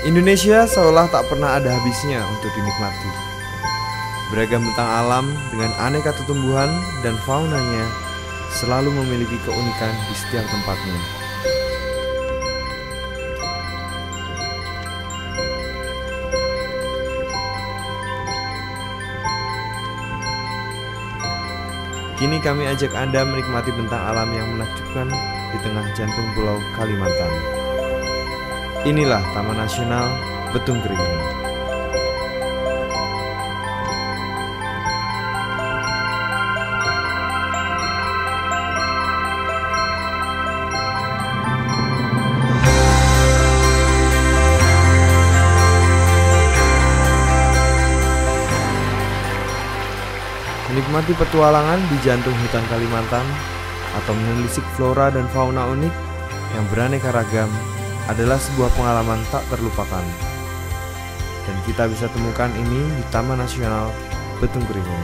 Indonesia seolah tak pernah ada habisnya untuk dinikmati. Beragam bentang alam dengan aneka tumbuhan dan faunanya selalu memiliki keunikan di setiap tempatnya. Kini kami ajak Anda menikmati bentang alam yang menakjubkan di tengah jantung Pulau Kalimantan. Inilah Taman Nasional Betung Kerihun. Menikmati petualangan di jantung hutan Kalimantan atau menelisik flora dan fauna unik yang beraneka ragam adalah sebuah pengalaman tak terlupakan. Dan kita bisa temukan ini di Taman Nasional Betung Kerihun.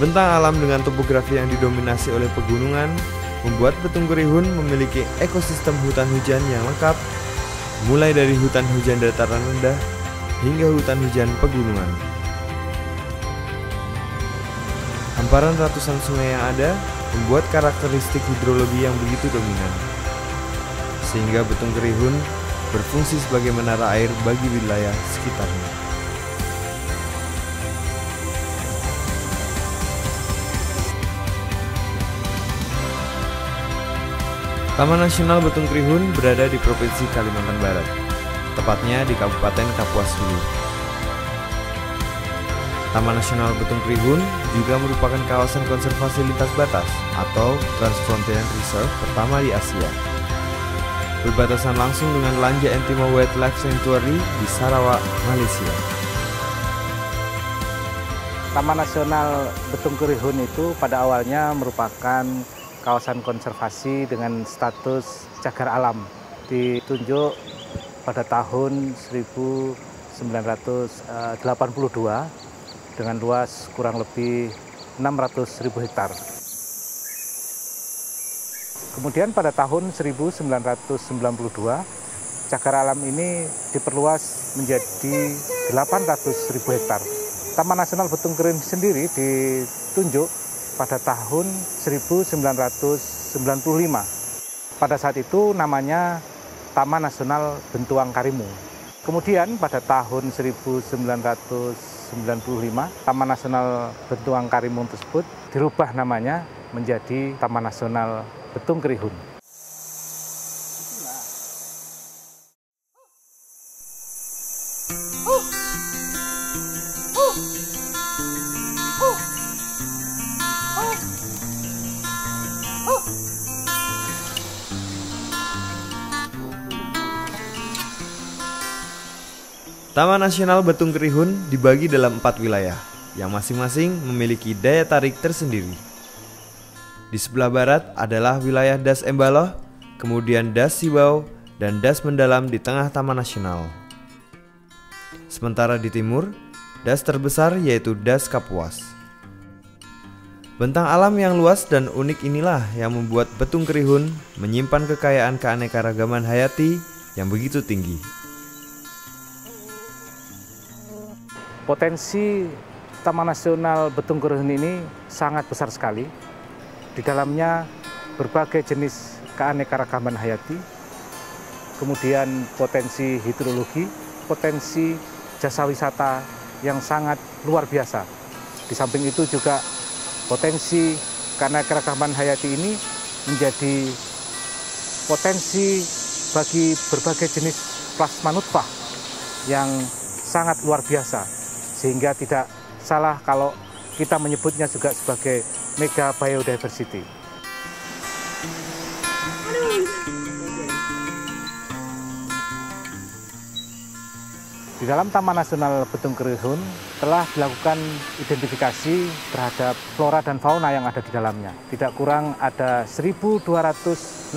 Bentang alam dengan topografi yang didominasi oleh pegunungan membuat Betung Kerihun memiliki ekosistem hutan hujan yang lengkap, mulai dari hutan hujan dataran rendah hingga hutan hujan pegunungan. Hamparan ratusan sungai yang ada membuat karakteristik hidrologi yang begitu dominan, sehingga Betung Kerihun berfungsi sebagai menara air bagi wilayah sekitarnya. Taman Nasional Betung Kerihun berada di Provinsi Kalimantan Barat, tepatnya di Kabupaten Kapuas Hulu. Taman Nasional Betung Kerihun juga merupakan kawasan konservasi lintas batas atau Transfrontier Reserve pertama di Asia. Berbatasan langsung dengan Lanja Entimo Wildlife Sanctuary di Sarawak, Malaysia. Taman Nasional Betung Kerihun itu pada awalnya merupakan kawasan konservasi dengan status cagar alam, ditunjuk pada tahun 1982 dengan luas kurang lebih 600.000 hektar. Kemudian pada tahun 1992, cagar alam ini diperluas menjadi 800.000 hektar. Taman Nasional Betung Kerihun sendiri ditunjuk pada tahun 1995. Pada saat itu namanya Taman Nasional Bentuang Karimun. Kemudian pada tahun 1995, Taman Nasional Bentuang Karimun tersebut dirubah namanya menjadi Taman Nasional Betung Kerihun. Taman Nasional Betung Kerihun dibagi dalam 4 wilayah, yang masing-masing memiliki daya tarik tersendiri. Di sebelah barat adalah wilayah Das Embaloh, kemudian Das Sibau, dan Das Mendalam di tengah Taman Nasional. Sementara di timur, das terbesar yaitu Das Kapuas. Bentang alam yang luas dan unik inilah yang membuat Betung Kerihun menyimpan kekayaan keanekaragaman hayati yang begitu tinggi. Potensi Taman Nasional Betung Kerihun ini sangat besar sekali. Di dalamnya berbagai jenis keanekaragaman hayati, kemudian potensi hidrologi, potensi jasa wisata yang sangat luar biasa. Di samping itu juga potensi keanekaragaman hayati ini menjadi potensi bagi berbagai jenis plasma nutfah yang sangat luar biasa. Sehingga tidak salah kalau kita menyebutnya juga sebagai mega biodiversity. Di dalam Taman Nasional Betung Kerihun telah dilakukan identifikasi terhadap flora dan fauna yang ada di dalamnya. Tidak kurang ada 1.216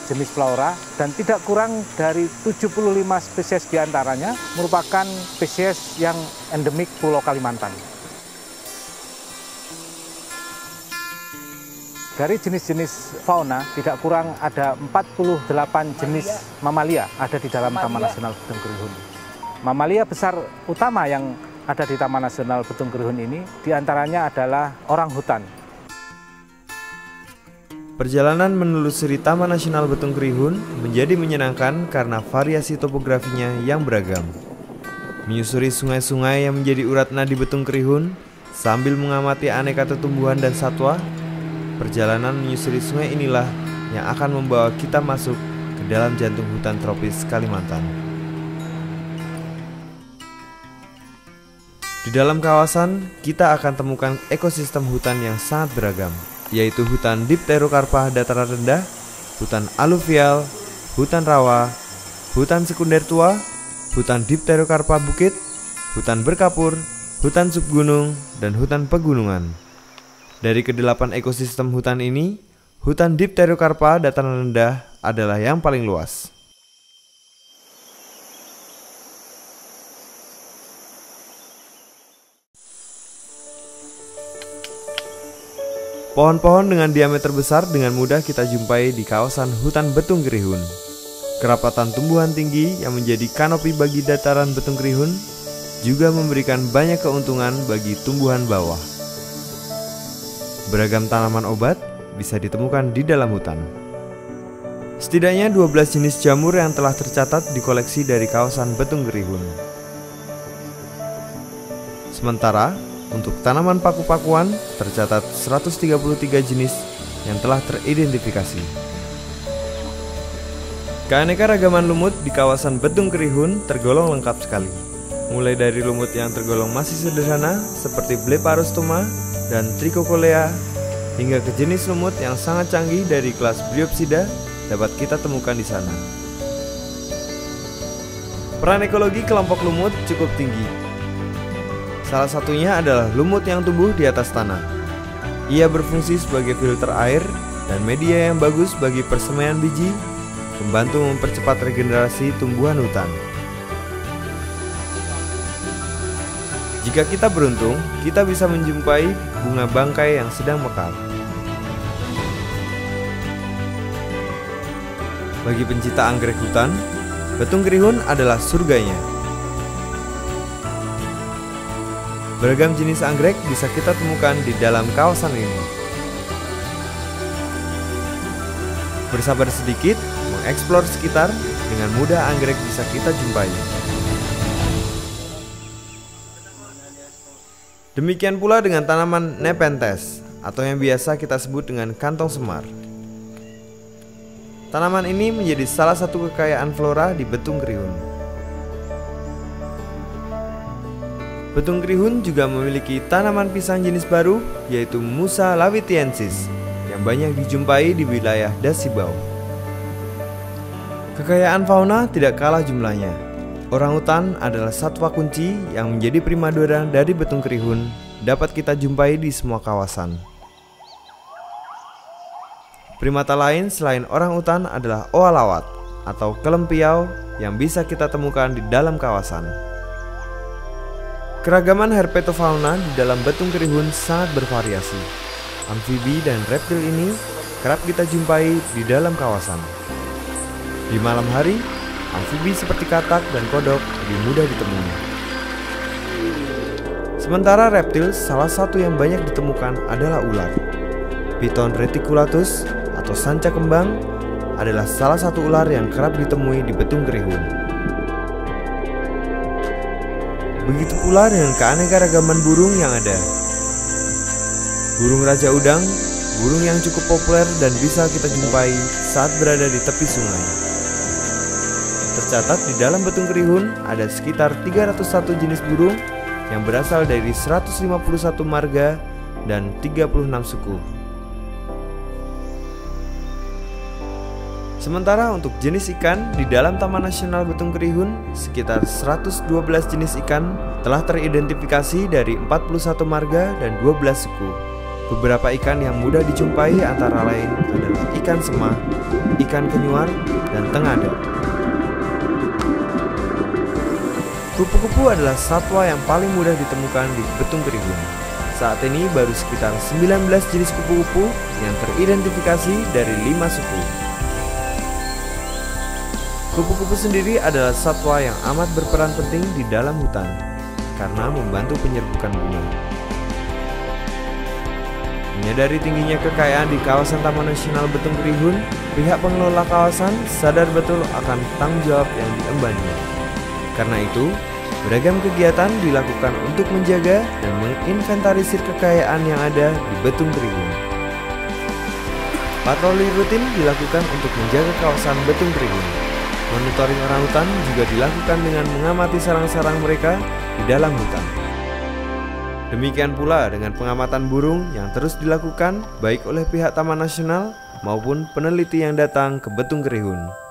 jenis flora dan tidak kurang dari 75 spesies diantaranya merupakan spesies yang endemik Pulau Kalimantan. Dari jenis-jenis fauna, tidak kurang ada 48 jenis mamalia ada di dalam Taman Nasional Betung Gerihun. Mamalia besar utama yang ada di Taman Nasional Betung Gerihun ini, diantaranya adalah orang hutan. Perjalanan menelusuri Taman Nasional Betung Gerihun menjadi menyenangkan karena variasi topografinya yang beragam. Menyusuri sungai-sungai yang menjadi urat nadi Betung Gerihun sambil mengamati aneka tumbuhan dan satwa, perjalanan menyusuri sungai inilah yang akan membawa kita masuk ke dalam jantung hutan tropis Kalimantan. Di dalam kawasan, kita akan temukan ekosistem hutan yang sangat beragam, yaitu hutan Dipterocarpa dataran rendah, hutan aluvial, hutan rawa, hutan sekunder tua, hutan Dipterocarpa bukit, hutan berkapur, hutan subgunung, dan hutan pegunungan. Dari kedelapan ekosistem hutan ini, hutan Dipterocarpa dataran rendah adalah yang paling luas. Pohon-pohon dengan diameter besar dengan mudah kita jumpai di kawasan hutan Betung Gerihun. Kerapatan tumbuhan tinggi yang menjadi kanopi bagi dataran Betung Gerihun juga memberikan banyak keuntungan bagi tumbuhan bawah. Beragam tanaman obat bisa ditemukan di dalam hutan. Setidaknya 12 jenis jamur yang telah tercatat di koleksi dari kawasan Betung Gerihun. Sementara untuk tanaman paku-pakuan tercatat 133 jenis yang telah teridentifikasi. Keanekaragaman lumut di kawasan Betung Gerihun tergolong lengkap sekali. Mulai dari lumut yang tergolong masih sederhana seperti Bleparostoma dan Trichocolea hingga ke jenis lumut yang sangat canggih dari kelas Bryopsida dapat kita temukan di sana. Peran ekologi kelompok lumut cukup tinggi. Salah satunya adalah lumut yang tumbuh di atas tanah. Ia berfungsi sebagai filter air dan media yang bagus bagi persemaian biji, membantu mempercepat regenerasi tumbuhan hutan. Jika kita beruntung, kita bisa menjumpai bunga bangkai yang sedang mekar. Bagi pencinta anggrek hutan, Betung Gerihun adalah surganya. Beragam jenis anggrek bisa kita temukan di dalam kawasan ini. Bersabar sedikit, mengeksplor sekitar, dengan mudah anggrek bisa kita jumpai. Demikian pula dengan tanaman Nepenthes, atau yang biasa kita sebut dengan kantong semar. Tanaman ini menjadi salah satu kekayaan flora di Betung Gerihun. Betung Gerihun juga memiliki tanaman pisang jenis baru, yaitu Musa lawitiensis, yang banyak dijumpai di wilayah Dasibau. Kekayaan fauna tidak kalah jumlahnya. Orangutan adalah satwa kunci yang menjadi primadona dari Betung Gerihun, dapat kita jumpai di semua kawasan. Primata lain selain orangutan adalah oalawat atau kelempiau yang bisa kita temukan di dalam kawasan. Keragaman herpetofauna di dalam Betung Gerihun sangat bervariasi. Amfibi dan reptil ini kerap kita jumpai di dalam kawasan. Di malam hari, amfibi seperti katak dan kodok lebih mudah ditemui. Sementara reptil, salah satu yang banyak ditemukan adalah ular. Piton reticulatus atau sanca kembang adalah salah satu ular yang kerap ditemui di Betung Gerihun. Begitu pula dengan keanekaragaman burung yang ada. Burung raja udang, burung yang cukup populer dan bisa kita jumpai saat berada di tepi sungai. Tercatat di dalam Betung Gerihun ada sekitar 301 jenis burung yang berasal dari 151 marga dan 36 suku. Sementara untuk jenis ikan, di dalam Taman Nasional Betung Gerihun, sekitar 112 jenis ikan telah teridentifikasi dari 41 marga dan 12 suku. Beberapa ikan yang mudah dijumpai antara lain adalah ikan sema, ikan kenyuar, dan tengada. Kupu-kupu adalah satwa yang paling mudah ditemukan di Betung Gerihun. Saat ini baru sekitar 19 jenis kupu-kupu yang teridentifikasi dari 5 suku. Kupu-kupu sendiri adalah satwa yang amat berperan penting di dalam hutan karena membantu penyerbukan bunga. Menyadari tingginya kekayaan di kawasan Taman Nasional Betung Kerihun, pihak pengelola kawasan sadar betul akan tanggung jawab yang diembannya. Karena itu, beragam kegiatan dilakukan untuk menjaga dan menginventarisir kekayaan yang ada di Betung Kerihun. Patroli rutin dilakukan untuk menjaga kawasan Betung Kerihun. Monitoring orangutan juga dilakukan dengan mengamati sarang-sarang mereka di dalam hutan. Demikian pula dengan pengamatan burung yang terus dilakukan baik oleh pihak Taman Nasional maupun peneliti yang datang ke Betung Kerihun.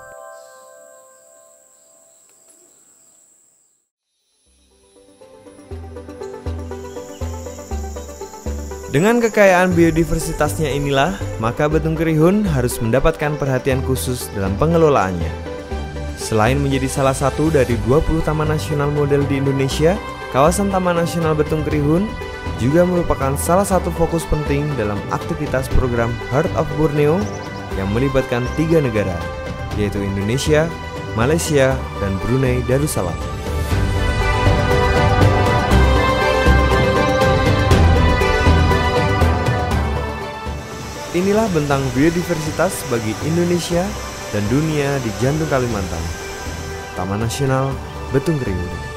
Dengan kekayaan biodiversitasnya inilah, maka Betung Kerihun harus mendapatkan perhatian khusus dalam pengelolaannya. Selain menjadi salah satu dari 20 taman nasional model di Indonesia, kawasan Taman Nasional Betung Kerihun juga merupakan salah satu fokus penting dalam aktivitas program Heart of Borneo yang melibatkan 3 negara, yaitu Indonesia, Malaysia, dan Brunei Darussalam. Inilah bentang biodiversitas bagi Indonesia dan dunia di jantung Kalimantan. Taman Nasional Betung Kerihun.